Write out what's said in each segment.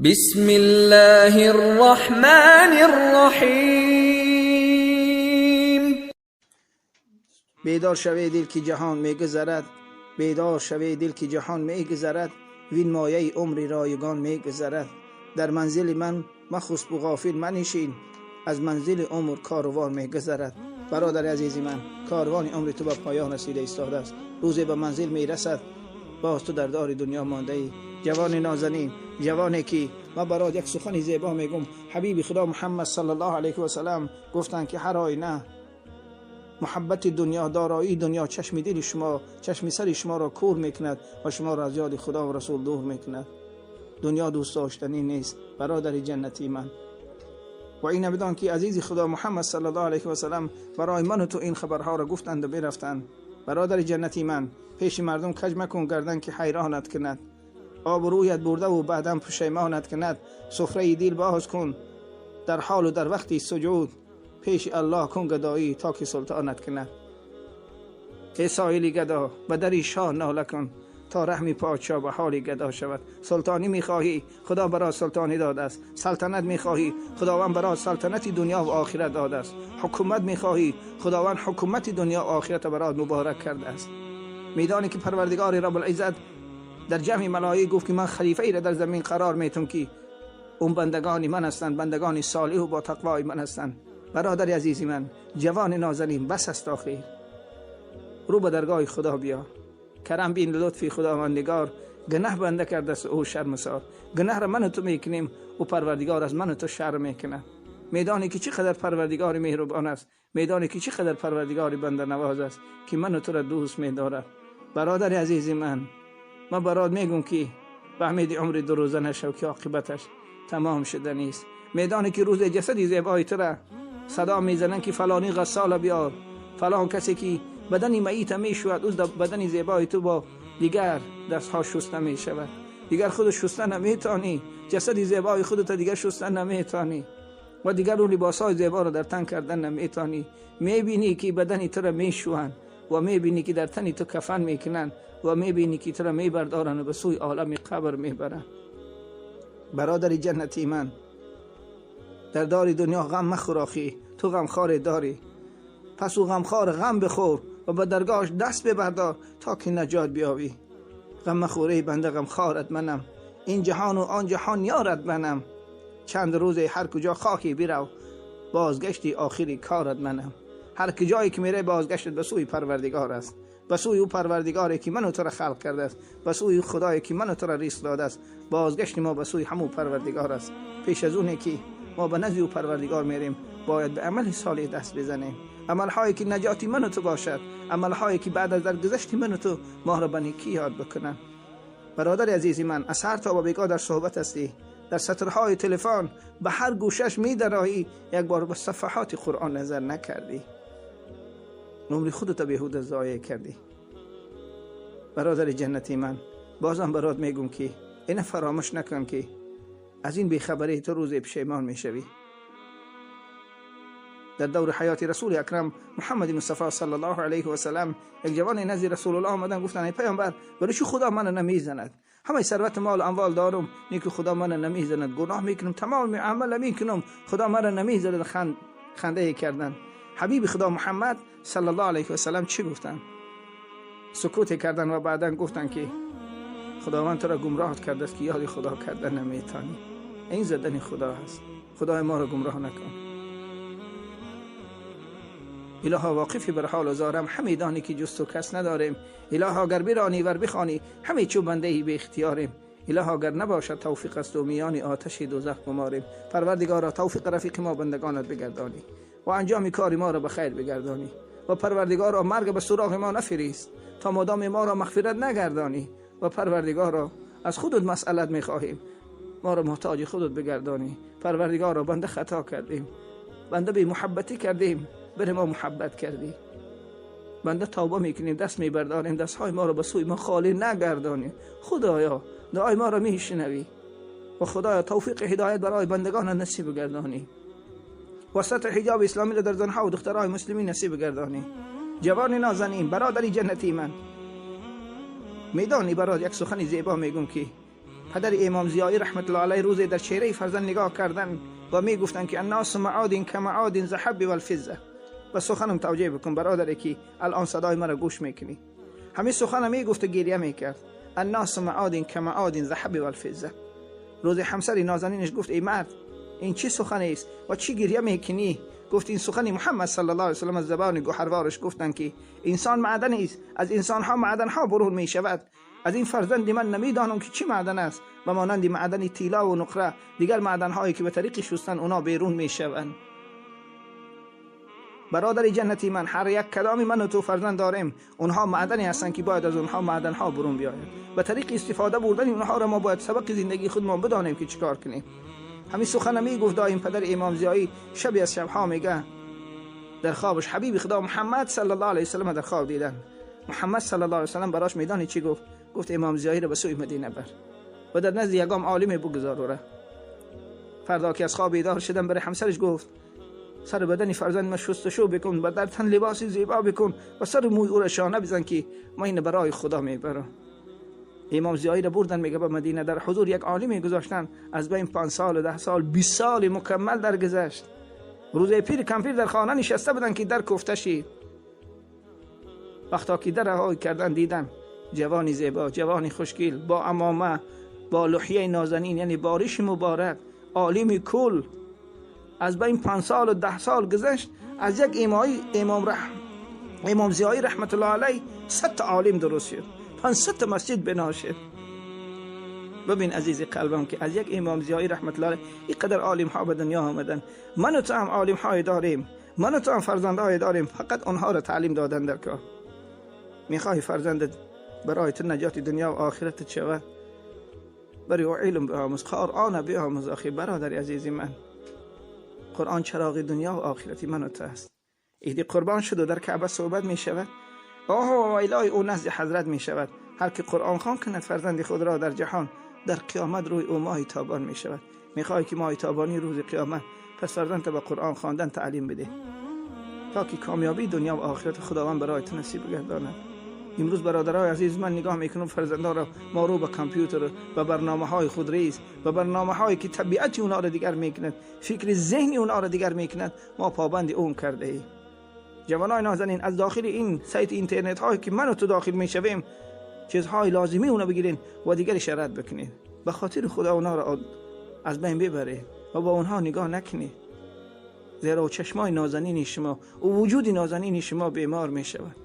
بسم الله الرحمن الرحیم. بیدار شوی دل که جهان میگذرد، بیدار شوی دل که جهان میگذرد، وین مایه عمر رایگان میگذرد. در منزل من مخسب و غافل منشین، از منزل عمر کاروان میگذرد. برادر عزیز من، کاروان عمر تو به پایان رسیده ایستاده است. روزی به منزل میرسد، باز تو در دار دنیا مانده ای. جوان نازنین، جوانی که ما برات یک سخن زیبا میگم. حبیب خدا محمد صلی الله علیه و سلم گفتند که هر آینه محبت دنیا، دارایی دنیا چشم دل شما، چشم سر شما را کور میکند و شما را از یاد خدا و رسول دور میکند. دنیا دوست داشتنی نیست برادر جنتی من. و این بدان که عزیز خدا محمد صلی الله علیه و سلم برای من و تو این خبرها را گفتند و برفتند. برادر جنتی من، پیش مردم کج مکن گردن که حیرانت کند، آبرویت برده و بعدم پشیمانت کند. سفره دل باز کن در حال و در وقتی سجود، پیش الله کن گدایی تا که سلطانت کند. ای سایلی گدا به در شاه ناله کن، تا رحم پادشاه به حال گدا شود. سلطانی میخواهی، خدا برای سلطانی داده است. سلطنت میخواهی، خداوند برای سلطنت دنیا و آخرت داده است. حکومت میخواهی، خداوند حکومت دنیا و آخرت برای مبارک کرده است. میدانی که پروردگار رب العزت در جمع ملائکه گفت که من خلیفه ای را در زمین قرار میتم که اون بندگانی من هستند، بندگانی صالح و با تقوای من هستند. برادر عزیز من، جوان نازنین، بس است آخر. رو به درگاه خدا بیا، کرم بین لطفی خداوندگار. گناه بنده کرده است او شرمسار، گناه را من و تو میکنیم و پروردگار از من و تو شرم میکنه. میدانی که چقدر پروردگار مهربان است، میدانی که چقدر پروردگار بنده نواز است که من و تو را دوست می‌دارد. برادر عزیز من برات میگم که به امید عمر دو روزه نشو که عاقبتش تمام شده نیست. میدانی که روز جسدی زیبای تو را صدا میزنن که فلانی غسال بیار، فلان کسی که بدنی میت میشود، از بدنی زیبای تو با دیگر دستها شسته میشود. دیگر خود شسته نمیتانی، جسدی زیبای خودت دیگر شسته نمیتانی و دیگر اون لباسای زیبا را در تن کردن نمیتانی. میبینی که بدنی تو را میشوند و میبینی که در تنی تو کفن میکنن و میبینی که تو را میبردارن و به سوی عالم قبر میبرن. برادر جنتی من، در دار دنیا غم مخوراخی، تو غمخوار داری، پس او غمخوار غم بخور و به درگاهش دست ببردار تا که نجات بیابی. غم مخوری بنده غمخوارت منم، این جهان و آن جهان یارت منم. چند روزه هر کجا خواهی برو، بازگشتی آخری کارت منم. هر کجایی که میره بازگشت به سوی پروردگار است، به سوی او پروردگاری که منو تو را خلق کرده است، به سوی خدایی که منو تو را رزق داده است. بازگشت ما به سوی همون پروردگار است. پیش از اونه که ما به نزد او پروردگار میریم، باید به عمل صالح دست بزنیم، عملهایی که نجاتی منو تو باشد، عملهایی که بعد از درگذشت منو تو ما را به نیکی یاد بکنن. برادر عزیزی من، از هر تا و بیگاه در صحبت هستی، در سطرهای تلفن به هر گوشش میدرایی، یک بار به صفحات قرآن نظر نکردی، عمر خودت بیهوده ضایع کردی. برادر جنتی من، بازم برات میگم که این فراموش نکن که از این بیخبری تو روز پشیمان میشوی. در دور حیات رسول اکرم محمد مصطفی صلی الله علیه و سلم یک جوان نزد رسول الله آمدن، گفتن ای پیامبر، برای چی خدا من نمیزند؟ همه ثروت مال اموال دارم، نیکو خدا من نمیزند، گناه میکنم، تمام عمل میکنم، خدا من نمیزند. خنده کردن. حبیب خدا محمد صلی الله علیه و سلم چی گفتن؟ سکوت کردن و بعدن گفتن که خداوند تو را گمراه کرده است که یاد خدا کردن نمیتانی. این زدن خدا هست. خدای ما را گمراه نکن. الها واقفی بر حال و زارم، همه دانی که جست و کس نداریم. الها گر برانی ور بخوانی، همه چو بنده ای به اختیاریم. الها گر نباشد توفیق است و میان آتش دوزخ گماریم. پروردگارا توفیق رفیق ما بندگانت بگردانی و انجام کار ما را به خیر بگردانی. و پروردگارا مرگ به سراغ ما نفرست تا مادام ما را مغفرت نگردانی. و پروردگارا از خودت مسئلت میخواهیم، ما را محتاج خودت بگردانی. پروردگارا بنده خطا کردیم، بنده بی محبتی کردیم، بر ما محبت کردی. بنده توبه میکنیم، دست میبرداریم، دستهای ما را به سوی ما خالی نگردانی. خدایا دعای ما را میشنوی و خدایا توفیق هدایت برای بندگان نصیب گردانی. وسط حجاب اسلامی را در زنها و دخترای مسلمین نصیب گردانی. جوان نازنین، برادری جنتی من، میدانی برات یک سخن زیبا میگم که پدر امام ضیایی رحمت الله علیه روزی در چهره فرزند نگاه کردن و می گفتن که الناس معادن کمعادن ذهب والفضه. و سخنم توجیه بکن برادری که الان صدای مرا گوش میکنی، همین سخن می گفت و گریه میکرد. الناس معادن کمعادن ذهب والفضه. روز همسر نازنینش گفت ای مرد این چی سخنی است و چی گریه میکنی؟ گفت این سخن محمد صلی الله علیه و سلم از زبان گوهروارش گفتن که انسان معدن است، از انسان ها معدن ها برون می شود. از این فرزند من نمیدانم که چی معدن است و مانند معدن طلا و نقره دیگر معدن هایی که به طریق شستن اونا بیرون می شوند. برادر جنتی من، هر یک کدام من و تو فرزند داریم، اونها معدنی هستند که باید از اونها معدن ها برون بیاید. به طریق استفاده بردن اونها را ما باید سبق زندگی خودمان بدانیم که چیکار کنیم. همین سخن می گفت دایم پدر امام ضیایی شبی از شبها میگه در خوابش حبیب خدا محمد صلی الله علیه و سلم در خواب دیدن. محمد صلی الله علیه و سلم براش میدانی چی گفت؟ گفت امام ضیایی را به سوی مدینه بر و در نزد یگام عالم بگذار. فردا که از خواب بیدار شدن برای همسرش گفت سر بدن فرزند ما شستشو بکن و در تن لباسی زیبا بکن و سر موی او را شانه بزن که ما این برای خدا میبرم. امام ضیایی را بردن میگه به مدینه، در حضور یک عالمی گذاشتن. از بین 5 سال 10 سال 20 سال مکمل درگذشت. روزه پیر کمپیر در خانه نشسته بودن که در کوفته شد. وقتا که در رها کردن دیدن جوانی زیبا، جوانی خوشگل با عمامه، با لحیه نازنین، یعنی بارش مبارک، عالم کل. از بین 5 سال و 10 سال گذشت، از یک امام ضیایی رحمت الله علیه 100 عالم درست شد، 500 مسجد بنا شد. ببین عزیز قلبم که از یک امام ضیایی رحمت الله علیه اینقدر عالم ها به دنیا آمدن. من و تو هم عالم های داریم، من و تو هم فرزند های داریم، فقط اونها را تعلیم دادن در کار. میخوای فرزندت برای تو نجات دنیا و آخرت شود، برای او علم بیاموز، قرآن بیاموز. آخی برادر عزیز من، قرآن چراغ دنیا و آخرتی من و تو است. ایدی قربان شد و در کعبه صحبت می شود، آه ویلای او نزد حضرت می شود. هر که قرآن خوان کند فرزند خود را در جهان، در قیامت روی او ماه تابان می شود. میخوای که ماه تابانی روز قیامت، پس فرزند به قرآن خواندن تعلیم بده تا که کامیابی دنیا و آخرت خداوند برای تو نصیب گرداند. امروز برادرای عزیز من نگاه میکنم فرزندان را ما رو به کامپیوتر و برنامه‌های خودریز و برنامه‌هایی که طبیعت اونا را دیگر میکند، فکر ذهنی اونا را دیگر میکند، ما پابند اون کرده ایم. جوانای نازنین، از داخل این سایت اینترنت هایی که من و تو داخل میشویم چیزهای لازمی اونا بگیرین و دیگرش رد بکنین. به خاطر خدا اونا را از بین ببرید و با اونها نگاه نکنید، زیرا چشمای نازنین شما و وجود نازنین شما بیمار میشود.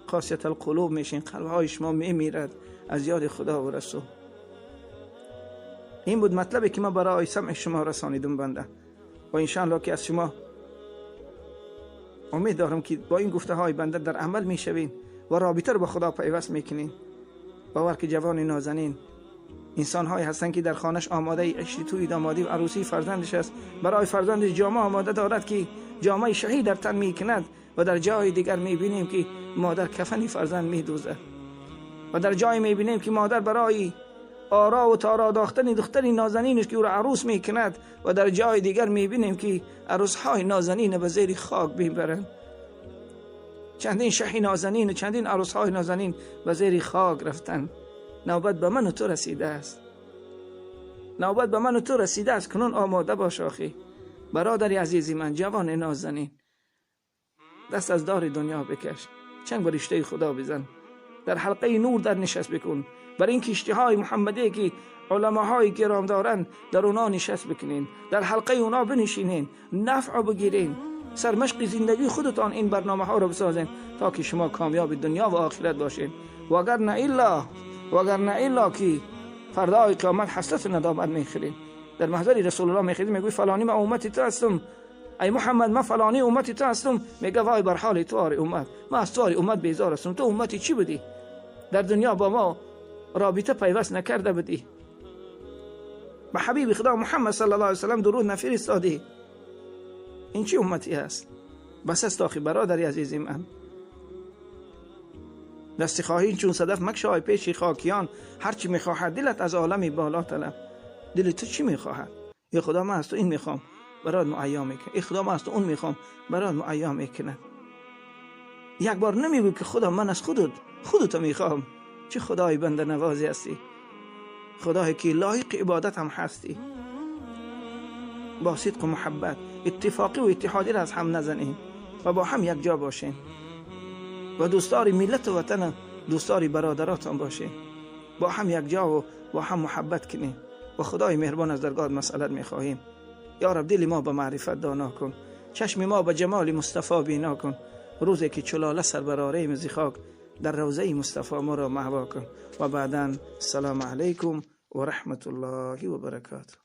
خاصیت القلوب میشین، قلبهای شما میمیرد از یاد خدا و رسول. این بود مطلبی که من برای سمع شما رسانیدم بنده و انشاءالله که از شما امید دارم که با این گفته های بنده در عمل میشوین و رابطه رو با خدا پیوست میکنین. باور که جوان نازنین انسان های هستن که در خانش آماده عشری توی دامادی و عروسی فرزندش است. برای فرزندش جامه آماده دارد که جامه شهید در تن میکند و در جای دیگر میبینیم که مادر کفنی فرزند میدوزد و در جای میبینیم که مادر برای آرا و تارا داختن دختری نازنینش که او را عروس میکند و در جای دیگر میبینیم که عروسهای نازنین به زیر خاک میبرند. چندین شهی نازنین و چندین عروسهای نازنین به زیر خاک رفتن. نوبت به من و تو رسیده است، نوبت به من و تو رسیده است. کنون آماده باش آخی برادری عزیزی من، جوان نازنین، دست از دار دنیا بکش، چنگ بر رشته خدا بزن، در حلقه نور در نشست بکن، بر این کشتی های محمدی که علماهای کرام دارن در اونا نشست بکنین، در حلقه اونا بنشینین، نفع بگیرین، سرمشق زندگی خودتان این برنامه ها رو بسازین تا که شما کامیاب دنیا و آخرت باشین. وگر نه الا که فردای قیامت حسرت ندامت میخورین، در محضر رسول الله میخورین، میگوی فلانی من امتی تو هستم، ای محمد من فلانی امتی تو هستم. میگه وای بر حال تو آری امت، من از تو آری امت بیزار هستم. تو امتی چی بودی؟ در دنیا با ما رابطه پیوست نکرده بودی، به حبیب خدا محمد صلی الله علیه وسلم درود نفرستادی. این چی امتی هست؟ بس است آخی برادری عزیزی من، دستی خواهی چون صدف مکشای پیشی خاکیان، هرچی میخواهد دلت از عالمی بالا طلب. دل تو چی میخواهد؟ ای خدا من از تو این میخوام، برات معیا میکنه. ای خدا من از تو اون میخوام، برات معیا میکنه. یک بار نمیگو که خدا من از خودتو میخوام. چه خدای بنده نوازی هستی. خدای که لایق عبادت هم هستی. با صدق و محبت اتفاقی و اتحادی را از هم نزنیم و با هم یک جا باشیم و دوستاری ملت و وطن، دوستاری برادراتان باشیم، با هم یک جا و با هم محبت کنیم و خدای مهربان از درگاه مسئلت میخواهیم. یا رب دل ما به معرفت دانا کن، چشم ما به جمال مصطفی بینا کن. روزی که چلاله سر بر آریم ز خاک، در روضه مصطفی ما را محوا کن. و بعداً السلام علیکم و رحمت الله و برکاته.